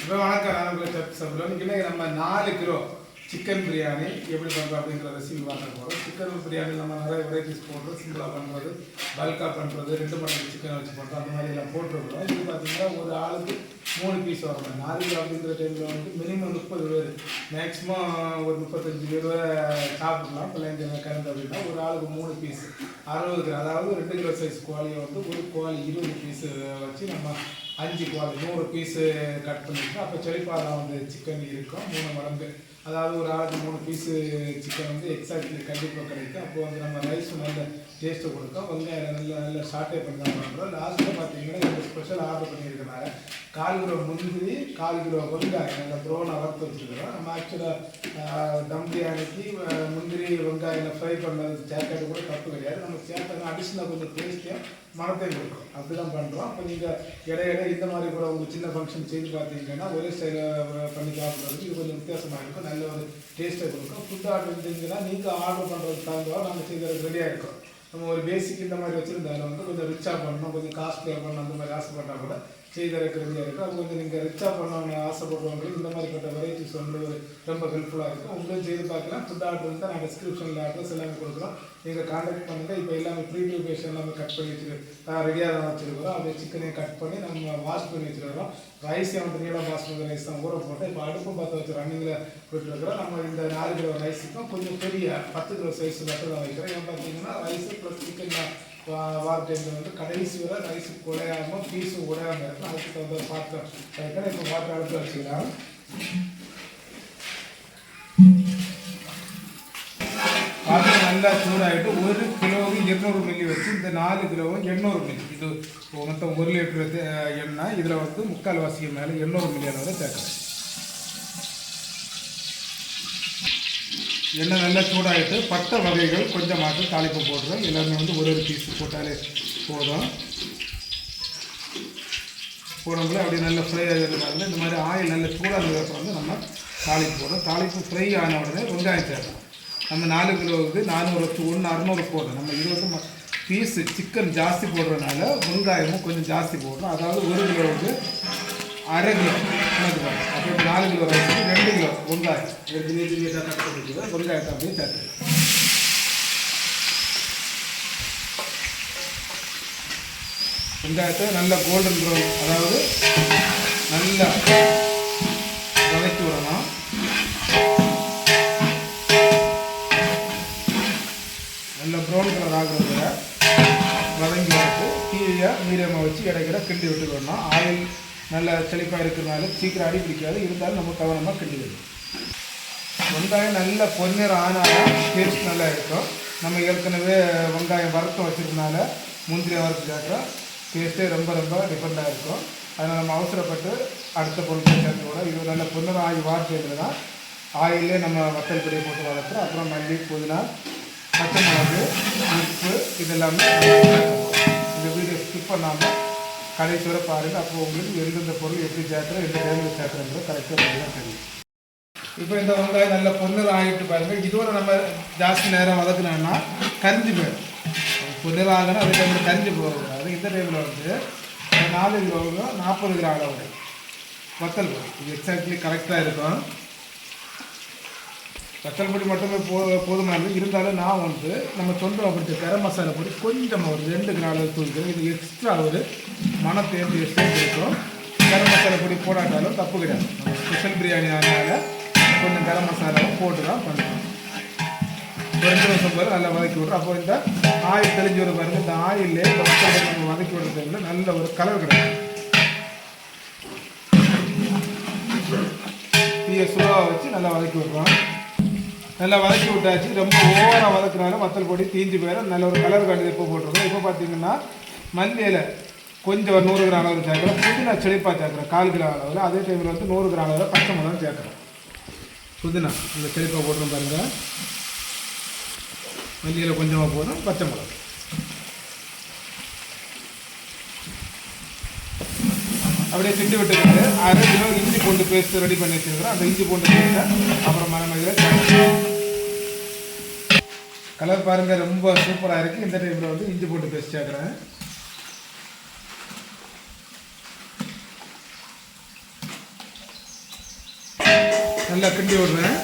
இப்போ வணக்கம். நான் உங்களை சப் சப்ளோன். இன்றைக்கி நம்ம 4 கிலோ சிக்கன் பிரியாணி எப்படி பண்ணுறோம் அப்படிங்கிற ரெசிபி பார்க்க போகிறோம். சிக்கன் பிரியாணி நம்ம நிறைய வெரைட்டிஸ் போடுறோம். சிம்பிளாக பண்ணுறது, பல்காக பண்ணுறது, 2 மடங்கு சிக்கனை வச்சு பண்ணுறோம். அந்த மாதிரி எல்லாம் போட்டுருக்குறோம். இது பார்த்தீங்கன்னா ஒரு ஆளுக்கு 3 பீஸ் வரும். 4 கிலோ அப்படிங்கிற டைமில் வந்து மினிமம் 30 பேர், மேக்ஸிமம் ஒரு 35 பேர் சாப்பிடலாம். பிள்ளைங்க கலந்து அப்படின்னா ஒரு ஆளுக்கு 3 பீஸ் 60 கிலோ, அதாவது 2 கிலோ சைஸ் கோழியை வந்து ஒரு கோழி 20 பீஸு வச்சு நம்ம 5 கோழி 100 பீஸு கட் பண்ணிவிட்டு அப்போ செழிப்பாக வந்து சிக்கன் இருக்கும் 3 மடங்கு. அதாவது ஒரு ஆளுக்கு 3 பீஸு சிக்கன் வந்து எக்ஸாக்ட்லி கண்டிப்பாக கிடைக்கும். அப்போ வந்து நம்ம ரைஸும் நல்ல டேஸ்ட்டு கொடுக்கும். வெங்காயம் நல்ல ஷார்ட்டே பண்ணி தான் பண்ணுறோம். லாஸ்ட்டில் பார்த்தீங்கன்னா இந்த ஸ்பெஷல் ஆர்டர் பண்ணியிருக்கனால 1/4 கிலோ முந்திரி, 1/4 கிலோ வெங்காயம் நல்லா ப்ரௌனாக வறுத்து வச்சுருக்கிறோம். நம்ம ஆக்சுவலாக தம் பிரியாணிக்கு முந்திரி வெங்காயம் ஃப்ரை பண்ணது சேர்க்கறது கூட தப்பு கிடையாது. நம்ம சேர்த்தோம்னா அடிஷ்னலாக கொஞ்சம் டேஸ்ட்டியாக மனத்தை கொடுக்கும். அப்படி தான் பண்ணுறோம். அப்போ நீங்கள் இடையிட இந்த மாதிரி கூட உங்களுக்கு சின்ன ஃபங்க்ஷன் செய்து பார்த்தீங்கன்னா ஒரே ஸ்டைலில் பண்ணி சாப்பிட்றதுக்கு இது கொஞ்சம் வித்தியாசமாக இருக்கும். நல்ல ஒரு டேஸ்ட்டை கொடுக்கும். ஃபுட் ஆர்டர் இருந்தீங்கன்னா நீங்கள் ஆர்டர் பண்ணுறதுக்கு தகுந்தவரை நாங்கள் செய்கிறது ரெடியாக இருக்கோம். நம்ம ஒரு பேசிக் இந்த மாதிரி வச்சுருந்தாலும் வந்து கொஞ்சம் ரிச்சாக பண்ணணும், கொஞ்சம் காஸ்ட்லியாக பண்ணணும், அந்த மாதிரி ஆசைப்பட்டால் கூட செய்தறதுக்கு ரெடியாக இருக்கும். அது கொஞ்சம் நீங்கள் ரிச்சாக பண்ணணும்னு ஆசைப்படுறவங்களுக்கு இந்த மாதிரிப்பட்ட வெரைட்டிஸ் வந்து ரொம்ப ஹெல்ப்ஃபுல்லாக இருக்கும். உங்களுக்கு செய்து பார்க்கலாம். ஃபுட் ஆர்டர் வந்து நான் டிஸ்கிரிப்ஷனில் அட்ரஸ் எல்லாமே கொடுக்குறோம். நீங்கள் கான்டாக்ட் பண்ணுங்கள். இப்போ எல்லாமே ப்ரீப்ரிபரேஷன் எல்லாமே கட் பண்ணி ரெடியாக தான் வச்சுருக்கிறோம். அப்படியே சிக்கனையும் கட் பண்ணி நம்ம வாஷ் பண்ணி வச்சுருக்கிறோம். ரைஸை வந்து நீளம் பாஸ்மதி ரைஸ் தான் ஊற போட்டு இப்போ அடுப்பும் பார்த்து வச்சு ரன்னிங்கில் போட்டுருக்குறோம். நம்ம இந்த 4 கிலோ ரைஸுக்கும் கொஞ்சம் பெரிய 10 கிலோ சைஸ் மட்டும் தான் வைக்கிறோம். ஏன் பார்த்தீங்கன்னா ரைஸு ப்ளஸ் சிக்கன் வார டைமில் வந்து கடைசி வரை ரைஸு குறையாமல் பீஸும் உடையாமல் இருக்கும். அதுக்கு தகுந்த பாத்திரம் வைக்கிறேன். இப்போ பாத்திரம் அடுத்து வச்சுக்கலாம். பாத்திரம் நல்லா சூடாகிட்டு 1 கிலோவுக்கு 200 மில்லி வச்சு இந்த 4 கிலோவும் 800 மில்லி, இது மொத்தம் 1 லிட்டர் எண்ணெய். இதில் வந்து 3/4 வாசிக்கு மேலே 800 மில்லியான வரை சேர்க்குறேன். எண்ணெய் நல்லா சூடாகிட்டு பட்டை வகைகள் கொஞ்சம் மாற்றி தாளிப்பு போடுறோம். எல்லாருமே வந்து ஒரு பீஸ் போட்டாலே போதும். போடும்போது அப்படியே நல்லா ஃப்ரை ஆகிறதுனால இந்த மாதிரி ஆயில் நல்ல சூடாக வந்து நம்ம தாளிப்பு போடுறோம். தாளிப்பு ஃப்ரை ஆன உடனே வெங்காயம் சேர்க்கணும். நம்ம 4 கிலோவுக்கு 400 600 போடுறோம். நம்ம 20 பீஸு சிக்கன் ஜாஸ்தி போடுறதுனால வெங்காயமும் கொஞ்சம் ஜாஸ்தி போடுறோம். அதாவது 1 கிலோவுக்கு 1/2 கிலோ கணக்கு பண்ணுறோம். அப்போ 4 கிலோ ரைஸுக்கு 2 கிலோ வெங்காயம் நீட்டாக கட் பண்ணிக்கிறோம். வெங்காயத்தை அப்படியே சேர்த்துக்கிறோம். வெங்காயத்தை நல்லா கோல்டன் ப்ரௌன், அதாவது நல்லா வதக்கி விடணும். நல்ல ப்ரௌன் கலர் ஆகிறத வதங்கி வச்சு கீழே மீடியமாக வச்சு இடைக்கிட கிண்டி விட்டு வரணும். ஆயில் நல்ல செழிப்பாக இருக்கிறதுனால சீக்கிரம் அடி பிடிக்காது. இருந்தாலும் நம்ம கவனமாக கிண்டி விடணும். வெங்காயம் நல்ல பொன்னிறம் ஆனாலும் டேஸ்ட் நல்லா இருக்கும். நம்ம ஏற்கனவே வெங்காயம் வறுத்து வச்சுருந்தனால முந்திரியை வறுத்து சேர்க்குறோம். டேஸ்ட்டே ரொம்ப டிஃப்ரெண்ட்டாக இருக்கும். அதனால் நம்ம அவசரப்பட்டு அடுத்த பொருட்களை சேர்த்து கூட இது நல்ல பொன்னிறம் ஆகி வார்த்தையில் தான் ஆயிலே நம்ம வத்தல் பொடியை போட்டு வளர்க்குறோம். அப்புறம் மல்லி, புதினா, பச்சை மிளகு, உப்பு இதெல்லாமே இந்த வீடியோ ஸ்கிப் பண்ணாமல் கடைசி வரை பாருங்கள். அப்போ உங்களுக்கு எந்தெந்த பொருள் எப்படி சேர்க்குறோம், எந்த டைமில் சேர்க்குறோங்கிறது கரெக்டாக தான் தெரியும். இப்போ இந்த வெங்காயம் நல்ல பொன்னிறம் ஆகிட்டு பாருங்கள். இதோட நம்ம ஜாஸ்தி நேரம் வதக்குனோம்னா கரிஞ்சு போயிடும். பொன்னிறம் ஆகணும், அதே டைமில் கரிஞ்சு போகக்கூடாது. இந்த டைமில் வந்து 4 கிலோவுக்கு 40 கிராம் அளவு வத்தல் பொடி, இது எக்ஸாக்ட்லி கரெக்டாக இருக்கும். வத்தல் பொடி மட்டுமே போதுமானது. இருந்தாலும் நான் வந்து நம்ம சொந்தம் அப்படி கரம் மசாலா பொடி கொஞ்சமாக ஒரு 2 கிராம் அளவு தூக்கிக்கிறேன். இது எக்ஸ்ட்ரா ஒரு மனத்தேர்ந்து டேஸ்ட்டு இருக்கும். கரம் மசாலா பொடி போடாட்டாலும் தப்பு கிடையாது. நம்ம ஸ்பெஷல் பிரியாணி ஆனால கொஞ்சம் கரம் மசாலாவை போட்டு தான் பண்ணுறோம். 2 நிமிஷம் பேர் நல்லா வதக்கி விட்றோம். அப்போ இந்த ஆயில் தெளிஞ்சு வர பாருங்கள். இந்த ஆயிலே நம்ம வதக்கி விடுறதுல நல்ல ஒரு கலர் கிடைக்கும். தீயை சுடாக வச்சு நல்லா வதக்கி விட்றோம். நல்லா வதக்கி விட்டாச்சு. ரொம்ப ஓவராக வதக்குனாலும் வத்தல் பொடி தீஞ்சு போயிடும். நல்ல ஒரு கலர் காட்டி இப்போ போட்டிருக்கோம். இப்போ பார்த்தீங்கன்னா மல்லியில் கொஞ்சம் ஒரு 100 கிராம் அளவு சேர்க்குறோம். புதினா செழிப்பாக சேர்க்குறோம் 1/4 கிலோ அளவில். அதே டைமில் வந்து 100 கிராம் அளவில் பச்சை மிளகா சேர்க்குறோம். புதினா இந்த செழிப்பாக போட்டுரும் பாருங்கள். மல்லியில் கொஞ்சமாக போதும், பச்சை மிளகா அப்படியே கிண்டி விட்டுக்கிட்டு 1/2 கிலோ இஞ்சி பூண்டு பேஸ்ட்டு ரெடி பண்ணி வச்சுருக்கிறோம். அந்த இஞ்சி பூண்டு பேஸ்ட்டை அப்புறமா நம்ம இதில் கலர் பாருங்கள் ரொம்ப சூப்பராக இருக்குது. இந்த டைமில் வந்து இஞ்சி பூண்டு பேஸ்ட் சேர்க்குறேன். நல்லா கிண்டி விடுறேன்.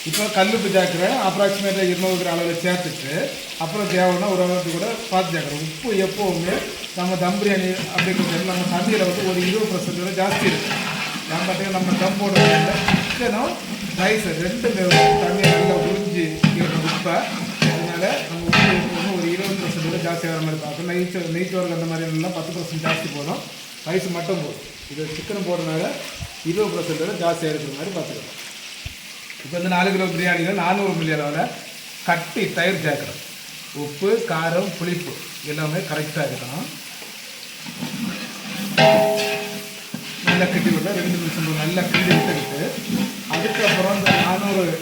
இப்போ கல்லுப்பு சேர்க்குறேன். அப்ராக்சிமேட்டாக 200 கிராம் அளவில் சேர்த்துட்டு அப்புறம் தேவைன்னா ஒரு அளவுக்கு கூட பார்த்து சேர்க்குறேன். உப்பு எப்போவுமே நம்ம தம் பிரியாணி அப்படிங்கிறது நம்ம தண்ணியில் வந்து ஒரு 20% ஜாஸ்தி இருக்குது. நான் பார்த்தீங்கன்னா நம்ம தம் போடுறதுல சிக்கனும் ரைஸ் ரெண்டுமே தண்ணியை நல்லா உறிஞ்சி இருக்கணும் உப்பை. அதனால் நம்ம உப்பு எப்போவுமே ஒரு 20% ஜாஸ்தி ஆகிற மாதிரி பார்க்கணும். நெய்ச்சோறு அந்த மாதிரி எல்லாம் 10% ஜாஸ்தி போதும். ரைஸ் மட்டும் போதும். இது சிக்கன் போடுறதுனால 20% ஜாஸ்தியாக இருக்கிற மாதிரி பார்த்துக்கலாம். இப்போ வந்து 4 கிலோ பிரியாணியில் 400 மில்லி அளவில் கட்டி தயிர் சேர்க்குறோம். உப்பு காரம் புளிப்பு எல்லாமே கரெக்டாக இருக்கணும். நல்லா கிண்டி விட்டு 2 நிமிஷம் நல்லா கிண்டி விட்டுக்கிட்டு அதுக்கப்புறம் இந்த 400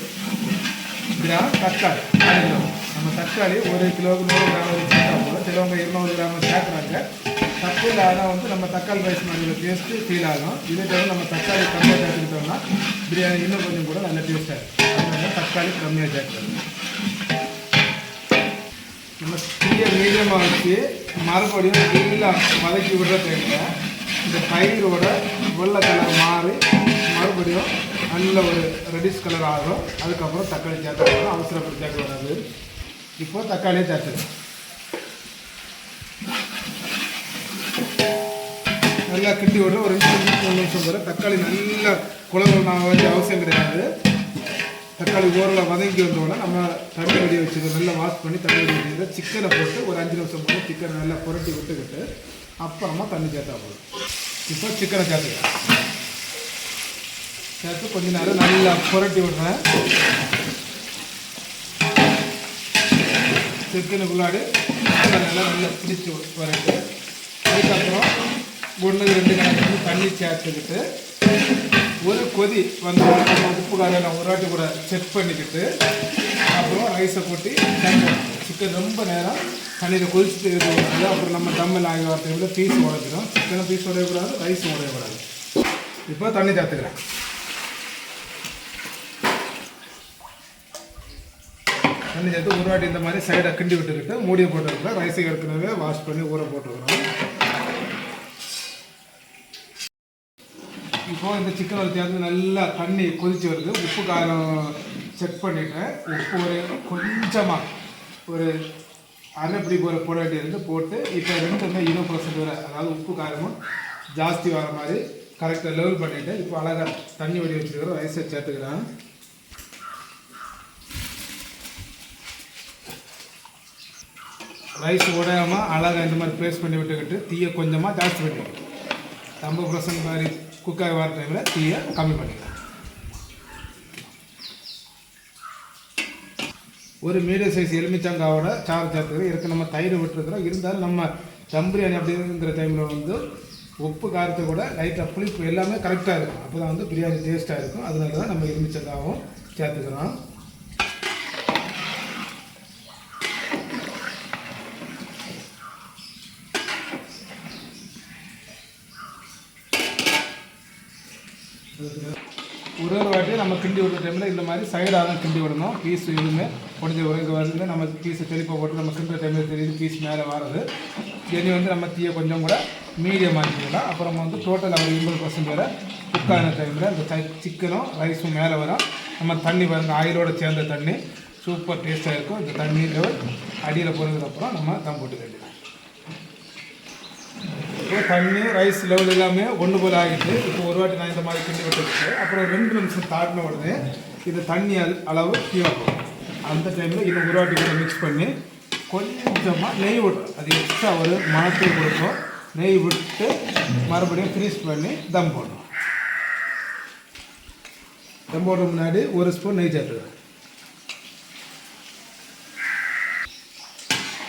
கிராம் தக்காளி 4 கிலோ. நம்ம தக்காளி 1 கிலோவுக்கு 100 கிராம் வரைக்கும் சேர்த்தா போதும். சிலவங்க 200 கிராம் சேர்க்குறாங்க. தக்காளி ஆனால் வந்து நம்ம தக்காளி ரைஸ் மாதிரி டேஸ்ட்டு ஃபீல் ஆகும். இதே தவிர நம்ம தக்காளி கம்மியாக சேர்த்துக்கிட்டோம்னா பிரியாணி இன்னும் கொஞ்சம் கூட நல்ல டேஸ்ட்டாக இருக்கும். அதனால தக்காளி கம்மியாக சேர்க்கணும். நம்ம தீய மீடியமாக வச்சு மறுபடியும் எல்லாம் வதக்கி விடுற டைமில் இந்த தயிரோட வெள்ளை கலர் மாறி மறுபடியும் நல்ல ஒரு ரெடிஷ் கலர் ஆகும். அதுக்கப்புறம் தக்காளி சேர்த்துக்கணும். அவசரப்பட்டு சேர்க்க வராது. இப்போ தக்காளியை சேர்த்துக்கணும். நல்லா கிண்டி விடுற ஒரு 2 நிமிஷம் 3 நிமிஷம் வரை தக்காளி நல்லா குழம்பு நான் வேண்டிய அவசியம் கிடையாது. தக்காளி ஓரில் வதங்கி வந்தோடனே நம்ம தண்ணி வெடியை வச்சுக்கோ நல்லா வாஷ் பண்ணி தண்ணி வெடி வச்சுக்கிட்டு சிக்கனை போட்டு ஒரு 5 நிமிஷம் போட்டு சிக்கனை நல்லா புரட்டி விட்டுக்கிட்டு அப்புறமா தண்ணி சேர்த்தா போதும். இப்போ சிக்கனை சேர்த்துக்கலாம். சேர்த்து கொஞ்ச நேரம் நல்லா புரட்டி விடுறேன். சிக்கனுக்குள்ளாடி நல்லா பிடிச்சி வரட்டு. அதுக்கப்புறம் 1-2 கணக்கு தண்ணி சேர்த்துக்கிட்டு ஒரு கொதி வந்து நம்ம உப்பு காரம் ஒரு வாட்டி கூட செக் பண்ணிக்கிட்டு அப்புறம் ரைஸை கொட்டி சிக்கன் ரொம்ப நேரம் தண்ணியில் கொதிச்சுட்டு இருக்கக்கூடாது. அப்புறம் நம்ம தம்மில் ஆகி வரத்தை விட பீஸ் உடைச்சிடும். சிக்கனும் பீஸ் உடையக்கூடாது, ரைஸும் உடையக்கூடாது. இப்போ தண்ணி சேர்த்துக்கிறேன். தண்ணி சேர்த்து ஒரு வாட்டி இந்த மாதிரி சைடை கிண்டி விட்டுக்கிட்டு மூடியை போட்டுருக்கோம். ரைஸை ஏற்கனவே வாஷ் பண்ணி ஊற போட்டுருக்குறோம். இப்போ இந்த சிக்கன் ஒரு சேர்ந்து நல்லா தண்ணி கொதிச்சு வருது. உப்பு காரம் செக் பண்ணிட்டேன். உப்பு ஒரு கொஞ்சமாக ஒரு அரைப்படி போட வேண்டியிருந்து போட்டு இப்போ 20% வரை அதாவது உப்பு காரமும் ஜாஸ்தி வர மாதிரி கரெக்டாக லெவல் பண்ணிவிட்டு இப்போ அழகாக தண்ணி வடி வச்சுருக்கிறோம். ரைஸை சேர்த்துக்கிறேன். ரைஸ் உடையாமல் அழகாக இந்த மாதிரி ப்ளேஸ் பண்ணி விட்டுக்கிட்டு தீயை கொஞ்சமாக ஜாஸ்தி பண்ணிவிட்டு 50% மாதிரி குக்காய் வர டைமில் தீயை கம்மி பண்ணிக்கலாம். ஒரு மீடியம் சைஸ் எலுமிச்சங்காவோட சாறு சேர்த்துக்கிறோம். இருக்கு நம்ம தயிர் விட்டுருக்குறோம். இருந்தாலும் நம்ம தம் பிரியாணி அப்படிங்கிற டைமில் வந்து உப்பு காரத்தை கூட லைட்டாக புளிப்பு எல்லாமே கரெக்டாக இருக்கும். அப்போ தான் வந்து பிரியாணி டேஸ்ட்டாக இருக்கும். அதனால தான் நம்ம எலுமிச்சங்காவும் சேர்த்துக்கிறோம். ஒரு வாட்டி நம்ம கிண்டி விடுற டைமில் இந்த மாதிரி சைடாக தான் கிண்டி விடணும். பீஸ் எதுவுமே உடஞ்சி இங்கே வந்து நம்ம பீஸை தெளிப்பை போட்டு நம்ம கிண்டுற டைமில் தெரியுது பீஸ் மேலே வர்றது. இனி வந்து நம்ம தீயை கொஞ்சம் கூட மீடியம் ஆக்கிக்கலாம். அப்புறம் வந்து டோட்டல் ஒரு 80% வரை குக்கான டைமில் இந்த சிக்கனும் ரைஸும் மேலே வரும். நம்ம தண்ணி பாருங்க ஆயிலோடு சேர்ந்த தண்ணி சூப்பர் டேஸ்ட்டாக இருக்கும். இந்த தண்ணி லெவல் அடியில் போனதுக்கப்புறம் நம்ம தம் போட்டு வேண்டியது. இப்போ தண்ணி ரைஸ் லெவல் எல்லாமே ஒன்று போல் ஆகிட்டு இப்போ ஒரு வாட்டி நான் இந்த மாதிரி கிண்டி விட்டுருக்கு. அப்புறம் 2 நிமிஷம் தாட்டின உடனே இது தண்ணி அளவு கீழே போகும். அந்த டைமில் இதை ஒரு வாட்டி கூட மிக்ஸ் பண்ணி கொஞ்சமாக நெய் விட்றோம். அது எக்ஸ்ட்ரா ஒரு மணத்தை கொடுக்கும். நெய் விட்டு மறுபடியும் ஃப்ரீஸ் பண்ணி தம் போடணும். தம் போடுற முன்னாடி 1 ஸ்பூன் நெய் சேர்த்துக்கிறேன்.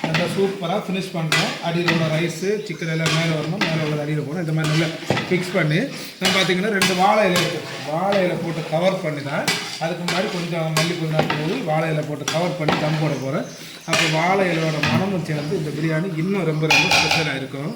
நல்லா சூப்பராக ஃபினிஷ் பண்ணுறோம். அடியில் உள்ள ரைஸு சிக்கன் எல்லாம் மேலே வரணும். மேலே உள்ள அடியில் போகணும். இந்த மாதிரி நல்லா ஃபிக்ஸ் பண்ணி நம்ம பார்த்திங்கன்னா 2 வாழை இலை இருக்குது. வாழை இலை போட்டு கவர் பண்ணி தான் அதுக்கு முன்னாடி கொஞ்சம் மல்லிப்பூ போது வாழை இலை போட்டு கவர் பண்ணி தம் போட போகிறேன். அப்போ வாழை இலையோட மனமும் சேர்ந்து இந்த பிரியாணி இன்னும் ரொம்ப ரொம்ப ஸ்பெஷலாக இருக்கும்.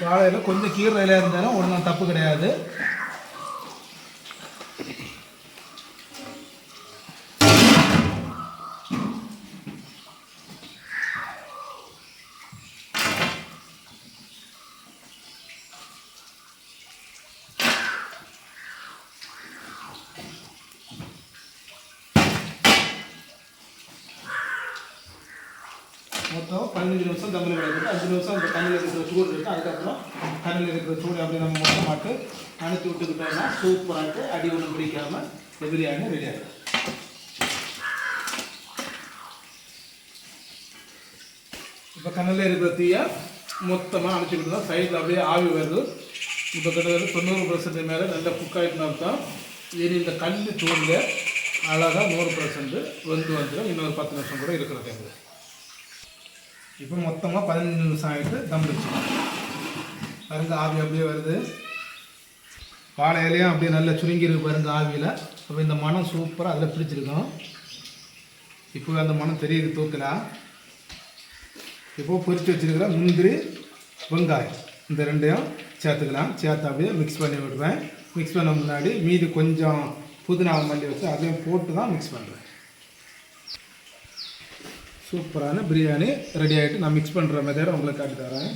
வாழையில் கொஞ்சம் கீரை இலையாக இருந்தாலும் ஒன்றும் தப்பு கிடையாது. மொத்தம் 15 நிமிஷம் தம்மில் கிடக்குது. 5 நிமிஷம் இந்த தண்ணியில் இருக்கிற சூடு இருக்குது. அதுக்கப்புறம் தண்ணியில் இருக்கிற சூடு அப்படியே நம்ம மொத்தமாட்டு அணைச்சி விட்டுக்கிட்டோம்னா சூப்பராகிட்டு அடி ஒன்றும் பிடிக்காமல் பிரியாணி ரெடி ஆகிடும். இப்போ கண்ணில் இருக்கிற தீயை மொத்தமாக அணைச்சிக்கிட்டோம். சைடில் அப்படியே ஆவி வருது. இப்போ கிட்டத்தட்ட 90% மேலே நல்லா குக் ஆகிட்டுனா அர்த்தம். இனி இந்த கல் சூடில் அழகாக 100% வந்துடும். இன்னொரு 10 நிமிஷம் கூட இருக்கிற டைமில். இப்போ மொத்தமாக 15 நிமிஷம் ஆகிட்டு தம் வச்சுக்கலாம். பாருங்க ஆவி அப்படியே வருது. வாழை இலையும் அப்படியே நல்லா சுருங்கிருக்கு பாருங்க ஆவியில். அப்போ இந்த மனம் சூப்பராக அதில் பிடிச்சிருக்கோம். இப்போ அந்த மனம் தெரியுது தூக்கலாம். இப்போது பொரித்து வச்சுருக்கிற முந்திரி வெங்காயம் இந்த ரெண்டையும் சேர்த்துக்கலாம். சேர்த்து அப்படியே மிக்ஸ் பண்ணி விடுவேன். மிக்ஸ் பண்ண முன்னாடி மீதி கொஞ்சம் புதினாவை மல்லி வச்சு அதையும் போட்டு தான் மிக்ஸ் பண்ணுறேன். சூப்பரான பிரியாணி ரெடி ஆகிட்டு நான் மிக்ஸ் பண்ணுற மெத்தடை உங்களுக்கு காட்டி தரேன்.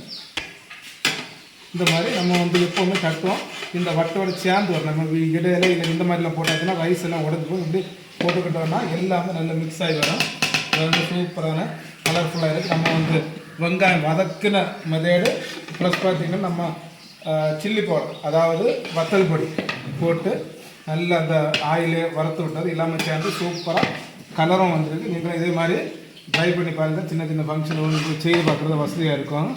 இந்த மாதிரி நம்ம வந்து எப்போவுமே கட்டுவோம். இந்த வட்டோட சேர்ந்து வரும். நம்ம இடையில இல்லை இந்த மாதிரிலாம் போட்டாச்சுன்னா ரைஸ் எல்லாம் உடஞ்சி போய் இப்படி போட்டுக்கிட்டோம்னா எல்லாமே நல்லா மிக்ஸ் ஆகி வரும். அது வந்து சூப்பரான கலர்ஃபுல்லாக இருக்குது. நம்ம வந்து வெங்காயம் வதக்கின மெத்தேடு ப்ளஸ் பார்த்திங்கன்னா நம்ம சில்லி பவுடர் அதாவது வத்தல் பொடி போட்டு நல்லா அந்த ஆயிலே வறுத்து விட்டது எல்லாமே சேர்ந்து சூப்பராக கலரும் வந்துருக்கு. நீங்கள் இதே மாதிரி ட்ரை பண்ணி பாருங்கள். சின்ன சின்ன ஃபங்க்ஷன் ஒன்று செய்து பார்க்குறது வசதியாக இருக்கும்.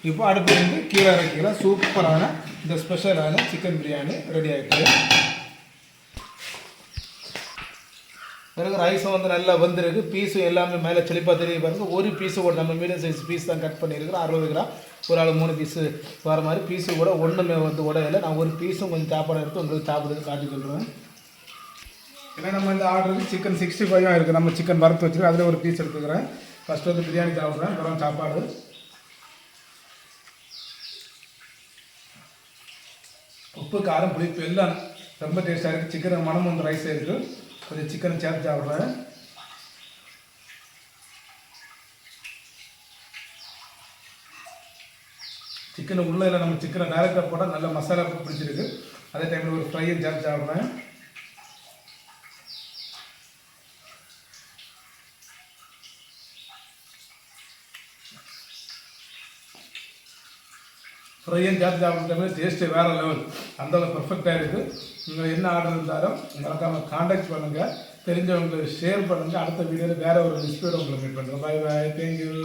இப்போ அடுப்புலேருந்து கீழே இறக்கிற சூப்பரான இந்த ஸ்பெஷலான சிக்கன் பிரியாணி ரெடி ஆகிட்டு பிறகு ரைஸும் வந்து நல்லா வந்துருக்கு. பீஸும் எல்லாமே மேலே செழிப்பாக தெரிய பாருங்கள். ஒரு பீஸு கூட நம்ம மீடியம் சைஸ் பீஸ் தான் கட் பண்ணியிருக்கிறோம். 60 கிராம் ஒரு ஆள் 3 பீஸு வர மாதிரி பீஸு கூட ஒன்றுமே வந்து உடையில. நான் ஒரு பீஸும் கொஞ்சம் சாப்பாடு எடுத்து உங்களுக்கு சாப்பிடுறது காட்டி சொல்கிறேன். ஏன்னா நம்ம இந்த ஆர்டருக்கு சிக்கன் 65 இருக்குது. நம்ம சிக்கன் வறுத்து வச்சுருக்கோம். அதில் ஒரு பீஸ் எடுத்துக்கிறேன். ஃபஸ்ட்டு வந்து பிரியாணி சாப்பிட்றேன். அப்புறம் சாப்பாடு உப்பு காரம் புளிப்பு எல்லாம் ரொம்ப டேஸ்ட்டாக இருக்குது. சிக்கன் மனம் வந்து ரைஸ் இருக்குது. கொஞ்சம் சிக்கனை சேர்த்து சாப்பிட்றேன். சிக்கனை உள்ளே இல்லை நம்ம சிக்கனை டேரெக்டாக போட்டால் நல்ல மசாலா பிடிச்சிருக்கு. அதே டைமில் ஒரு ஃப்ரையும் சேர்த்து சாப்பிட்றேன். ஃப்ரையும் சேர்த்து சாப்பிட்ற டேஸ்ட்டு வேறு லெவல். அந்தளவு பர்ஃபெக்டாக இருக்குது. நீங்கள் என்ன ஆர்டர் இருந்தாலும் மறக்காமல் காண்டாக்ட் பண்ணுங்கள். தெரிஞ்சவங்களுக்கு ஷேர் பண்ணுங்கள். அடுத்த வீடியோவில் வேறு ஒரு ரெசிபியோட உங்களை மீட் பண்ணுறேன். Bye bye. தேங்க்யூ.